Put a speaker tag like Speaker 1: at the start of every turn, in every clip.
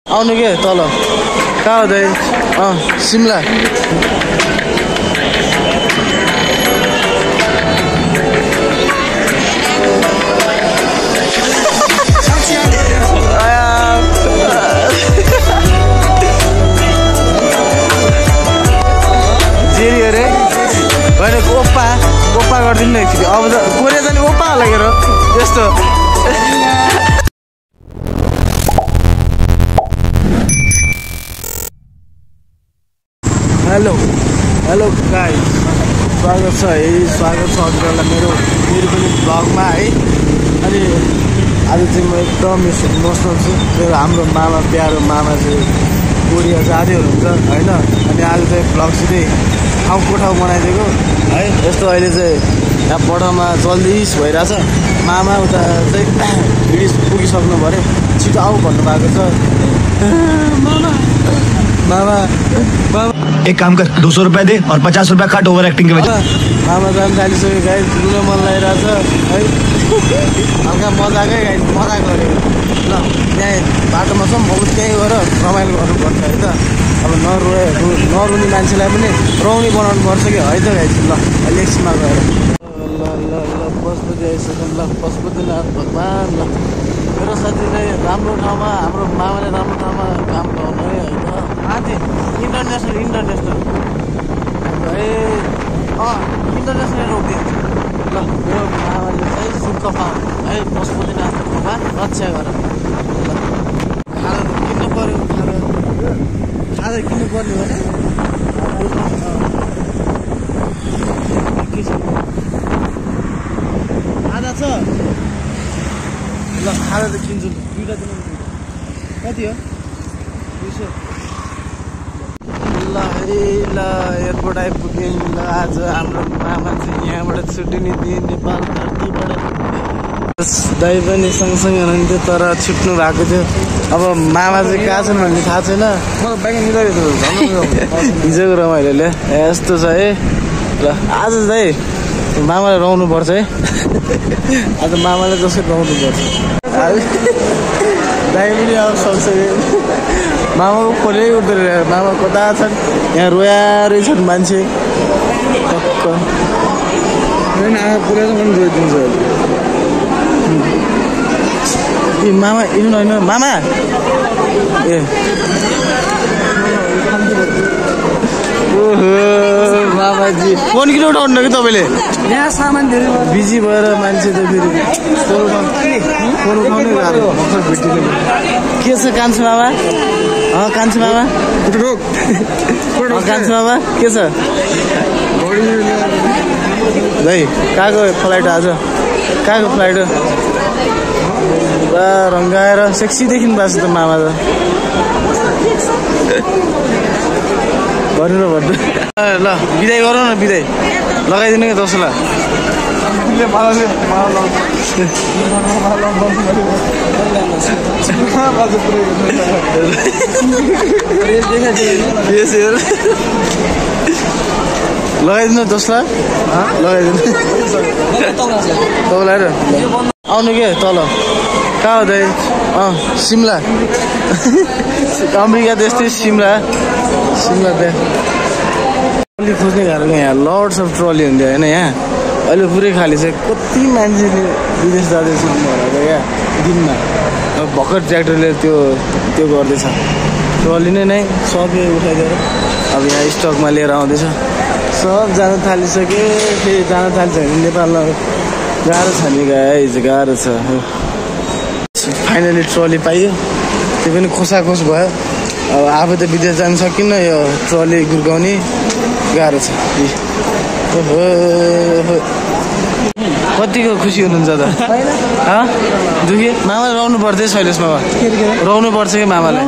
Speaker 1: आउनु के तल कहाँ हो दाइ सिमला जेरी अरे होइन ओप्पा गरिदिनु न एकचोटि अब त कोरिया जाने ओप्पा लागेर यस्तो हेलो गाइस स्वागत छ हजुरहरूलाई मेरो पनि ब्लगमा है। अनि आज चाहिँ म एकदम इमोसनल छु। मेरो हाम्रो मामा प्यारो मामा चाहिँ कोरिया जाँदै हुनुहुन्छ होइन। अनि आज चाहिँ ब्लग सिधै ठाउँको ठाउँ बनाइदिएको है। यस्तो अहिले चाहिँ यहाँ पठाउमा जल्दिस भइरहेछ। मामा उता चाहिँ भिडियो पुगिसक्नु पऱ्यो, छिटो आऊ भन्नुभएको छ। मामा
Speaker 2: एक काम कर 200 रुपए दे और 50 रुपए काट ओवर एक्टिंग के वजह।
Speaker 1: मामा जान थालिसक्यो गाइस, रुन मन लागिरहेछ है। हल्का मजाकै गाइस मजा गऱ्यो ल। त्यहाँ बाटोमा छ अब त्यहीँ गएर रमाइलो गर्नुपर्छ है त। अब नरुने मान्छेलाई पनि रौनी बनाउनु पर्छ कि है त गाइस। ल एकछिनमा गएर ल पशुपति आइसक्यो। ल पशुपतिनाथ भगवान्। ल मेरो साथीलाई राम्रो ठाउँमा हाम्रो मामाले राम्रो ठाउँमा काम गर्नु है त। माथि इन्टरनेसनल है इन्टरनेसनल रोकिदिन्छ। ल मेरो मामाले चाहिँ सुख पाउँ है पशुपतिनाथ भगवान् रक्षा गर। खाना किन्नु पऱ्यो, खाजा किन्नु पर्ने भने के छ खाजा छ। ल खाजा त किन्छु, दुईवटा दिनु कति हो 200। ल एयरपोर्ट आइपुग्यौँ। ल आज हाम्रो मामा चाहिँ यहाँबाट छुट्टिने दिन नेपाल धरतीबाट। दाइ पनि सँगसँगै हुनुहुन्थ्यो तर छुट्नु भएको थियो। अब मामा चाहिँ कहाँ छन् भन्ने थाहा छैन। हिजोको रमाइलोले यस्तो छ है। ल आज दाइ मामालाई रमाउनु पर्छ है। आज मामालाई जसरी रमाउनु पर्छ। दाइ पनि अब सँगसँगै मामाको खोलै उठ्दो रहेछ। मामा कता छन्? यहाँ रोयारै छन् मान्छे टक्क। पुऱ्याउँछ पनि रोइदिन्छ ए मामा इनु होइन मामा ए ओहो मामाजी फोन किन उठाउनु कि तपाईँले?
Speaker 3: यहाँ सामान धेरै
Speaker 1: बिजी भएर मान्छे त फेरि फोन उठाउनै गाह्रो भर्खर भेटिँदैन। के छ कान्छो मामा? कान्छो मामा कान्छो मामा के छ? भाइ कहाँको फ्लाइट आज? कहाँको फ्लाइट? पुरा रङ्गाएर सेक्सी देखिनु भएको छ त मामा त। भन्नु ल बिदाई गरौँ न, बिदाई लगाइदिनु क्या दसैँलाई। लगाइदिनु दसलाई लगाइदिनु तपाईँलाई र आउनु के तल कहाँ हो दाइ? सिमला अमेरिका त यस्तै सिमला त्यहाँ ट्रली खोज्ने गाह्रो क्या। यहाँ लड्स अफ ट्रली हुन्थ्यो होइन। यहाँ अहिले पुरै खाली छ। कति मान्छेले विदेश जाँदैछ भनेर क्या दिनमा। अब भर्खर ट्र्याक्टरले त्यो गर्दैछ। ट्रली नै सबै उठाइदिएर अब यहाँ स्टकमा लिएर आउँदैछ। सब जान थालिसके। फेरि जान थाल्छ भने नेपालमा गाह्रो छ नि गाइस, गाह्रो छ। फाइनली ट्रली पाइयो, त्यो पनि खोसाखोस भयो। अब आफू त विदेश जान सकिन्न, यो ट्रली गुर्काउने गाह्रो छ। कतिको खुसी हुनुहुन्छ त? दुखी मामाले रौनु पर्छ है शैलेश मामा, रौनु पर्छ कि मामालाई?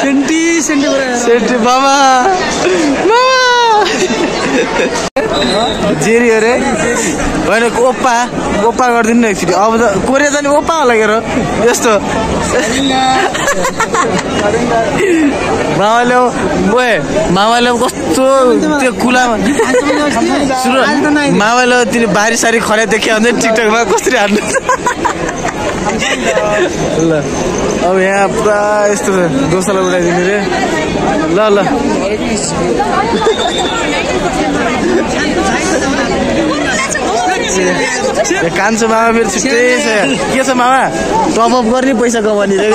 Speaker 1: सेन्टी मामा जेरी अरे होइन ओप्पा गरिदिनु न एकचोटि। अब त कोरिया जाने ओप्पा लागेर यस्तो मामाले कस्तो त्यो कुलामा मामाले तिनी बारी सारी खराइ देखियो भने टिकटकमा कसरी हान्नु। ल अब यहाँ पुरा यस्तो दोसाला उडाइदिने रे ल ल कान्छो मामा फेरि छिट्टै छ के छ मामा टपअप गर्ने पैसा कमाउने रे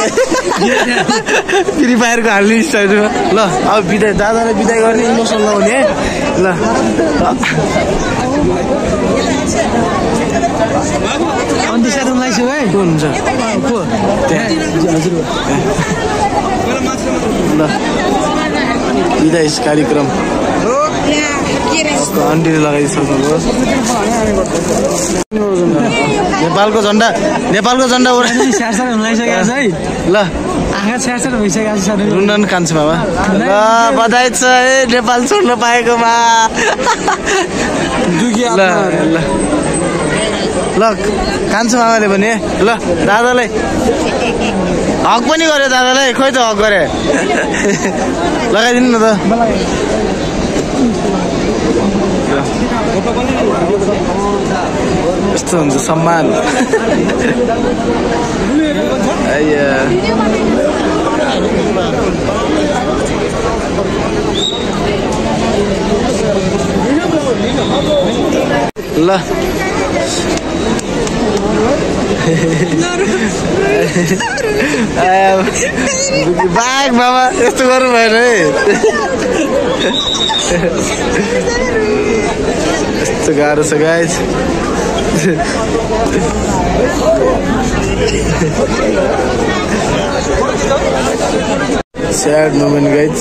Speaker 1: फ्री फायरको हाल्ने स्टाइलमा ल अब बिदाई दादालाई बिदाई गर्ने इमोसनल नहुने है ल
Speaker 3: अन्ति साथी लाइसु है
Speaker 1: को हुन्छ ल बिदाई कार्यक्रम आन्टीले लगाइसक्नुभयो नेपालको झन्डा
Speaker 3: लाइसकेको छ है
Speaker 1: ल
Speaker 3: आँखा छ्यार्छर भइसकेको छ
Speaker 1: रुन्न कान्छ बाबा ल बधाई छ है नेपाल छोड्न पाएकोमा ल कान्छ मामाले भने ल दादालाई हक पनि गर्यो दादालाई खोइ त हक गरे लगाइदिनु न त यस्तो हुन्छ सम्मान ल बाघ मामा यस्तो गर्नु भएन है यस्तो गाह्रो छ गाइज स्याड मोमेन्ट गाइज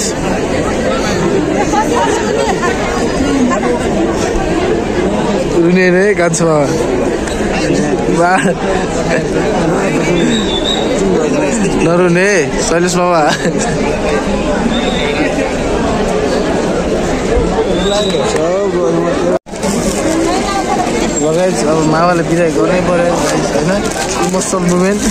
Speaker 1: रुने नै कान्छ मामा नरुने शैलेश मामा लगाइ अब मामाले बिदाई गर्नै पर्यो होइन इमोसनल मोमेन्ट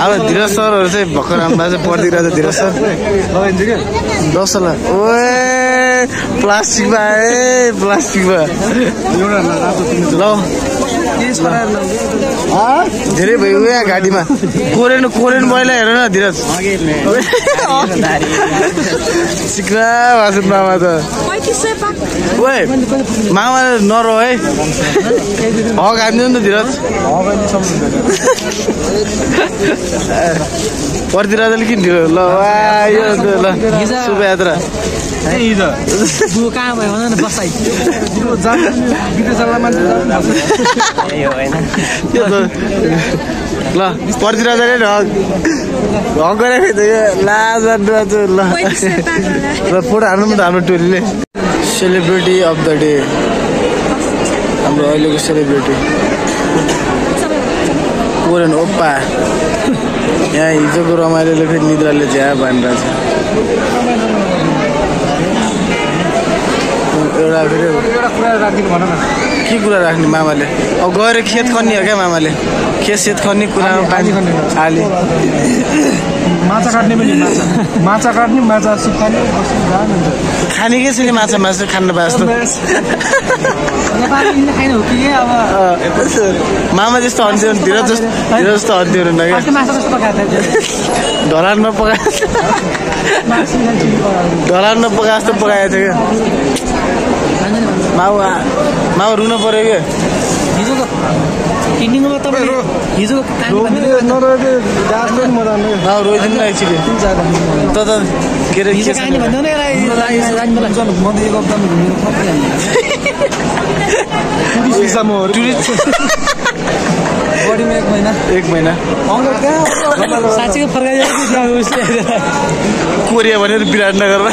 Speaker 1: अब धीरज सरहरू चाहिँ भर्खर आमा चाहिँ पढिदिइरहेको छ धीरज सर दसला ओए प्लास्टिकमा प्लास्टिकमा ल धेरै भयो यहाँ गाडीमा कोरेन मैला हेर न धीरज सिक्रा भाषण मामा त ओए मामा नरो है हक हान्दिनु नि त धीरज पर्दिराजले किन ढिलो ल यो ल शुभयात्रा
Speaker 3: कहाँ भयो भन न बसाइ
Speaker 1: ल पर्दिराजले हक गरेको थियो लाज ल फोटो हान्नु त हाम्रो टोलीले सेलिब्रिटी अफ द डे हाम्रो अहिलेको सेलिब्रिटी कोरेन ओप्पा यहाँ हिजोको रमाइलोले फेरि निद्राले झ्या भनिरहेछ एउटा फेरि कुरा राखिदिनु भन न के कुरा राख्ने मामाले अब गएर खेत खन्ने हो क्या मामाले खेत खन्ने कुरामा पानी हाले
Speaker 3: माछा काट्ने पनि माछा काट्ने माछा सुक्खाने
Speaker 1: खाने के छ नि माछा खानु पाए जस्तो मामा जस्तो हन्थ्यो धीरज जस्तो हन्थ्यो क्या ढलानमा पकाएको जस्तो पकाएको थियो क्या मामा रुन पर्यो क्या रोइदिनु एकचोटि त के अरे एक महिना
Speaker 3: साँच्चीको
Speaker 1: कोरिया भनेर विराटनगरमा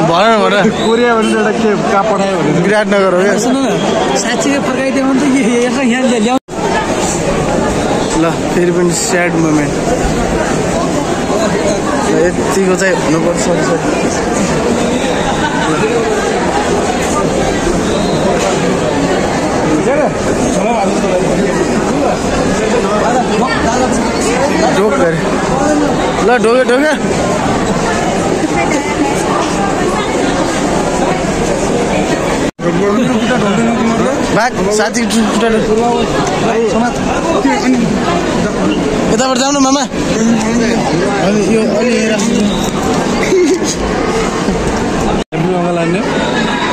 Speaker 1: भन न
Speaker 3: कोरिया भनेर एउटा के कहाँ पठायो भने
Speaker 1: विराटनगर हो क्या
Speaker 3: साँच्चीको फर्काइदियो भने त यहाँ ल्याउ
Speaker 1: ल फेरि पनि स्याड मोमेन्ट यतिको चाहिँ हुनुपर्छ ढोक गरे ल ढोके ढोके भाग साथी यताबाट जाऊ न मामा यो अलि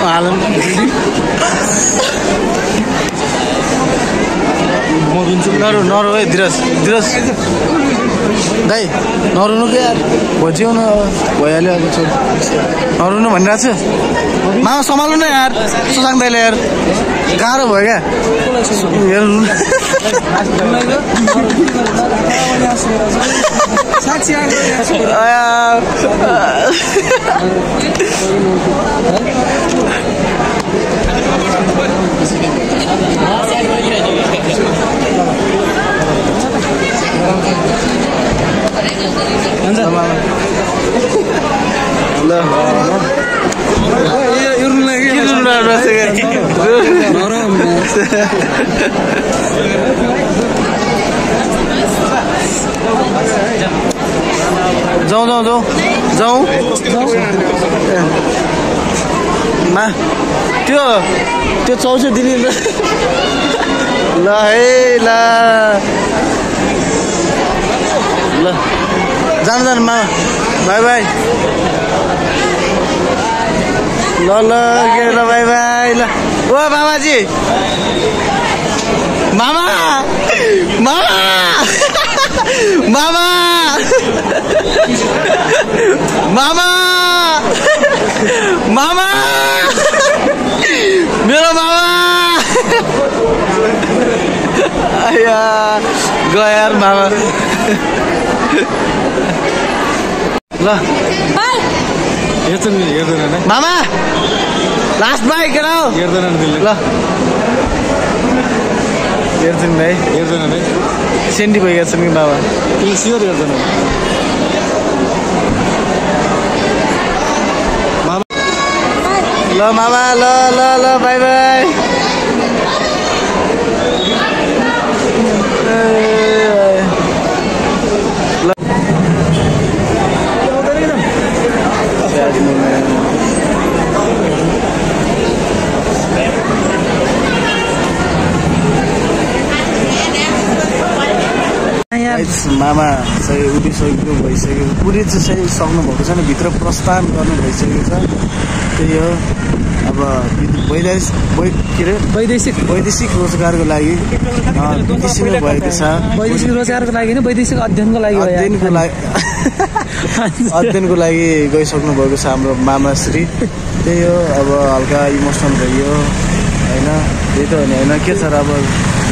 Speaker 1: हालौँ नरु है धिरज दाइ नरुनु के यार भोजिउ न भइहाल्यो अब छोड नरुनु भनिरहेको छु मामा सम्हाल्नु न यार सुसाङ दाइले यार गाह्रो भयो क्या हेर्नु जाऊ मा त्यो 64 दिने ल है ल जानु मा बाई बाई ल के ल बाई बाई ल ओ मामाजी मामा मामा मामा मामा मामा मेरो मामा आया गयो यार मामा ल हेर्दैन मामा लास्ट बाई के हेर्दैन ल हेर्छन् भाइ हेर्दैन सेन्डी भइरहेको छ नि बाबा तिमी स्योर हेर्दैन ल मामा ल ल ल बाई बाई मामा चाहिँ उभिसकेको भइसक्यो पुरै चाहिँ सक्नुभएको छैन भित्र प्रस्थान गर्नु भइसकेको छ त्यही हो अब वैदेशिक रोजगारको लागि किसिमको भएको छ
Speaker 3: वैदेशिक रोजगारको लागि होइन वैदेशिक अध्ययनको
Speaker 1: लागि गइसक्नु भएको छ हाम्रो मामाश्री त्यही हो अब हल्का इमोसनल भइयो होइन त्यही त हो नि होइन के छ र अब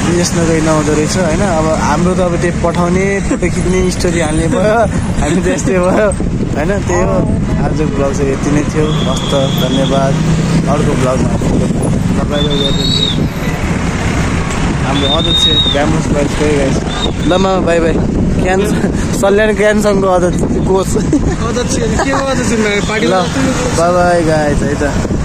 Speaker 1: विदेश नगई नआउँदो रहेछ होइन अब हाम्रो त अब त्यही पठाउने फोटो खिच्ने स्टोरी हाल्ने भयो हामी त यस्तै भयो होइन त्यही हो आजको ब्लग चाहिँ यति नै थियो हस्त धन्यवाद अर्को ब्लगमा हाम्रो अध्यक्ष ब्याम्बुस बाइक गयो गाइस ल मामा बाई बाई सल्यान क्यानसङको अध्यक्ष कोच अध्यक्ष के अध्यक्ष पार्टी ल बाई बाई गाइस है त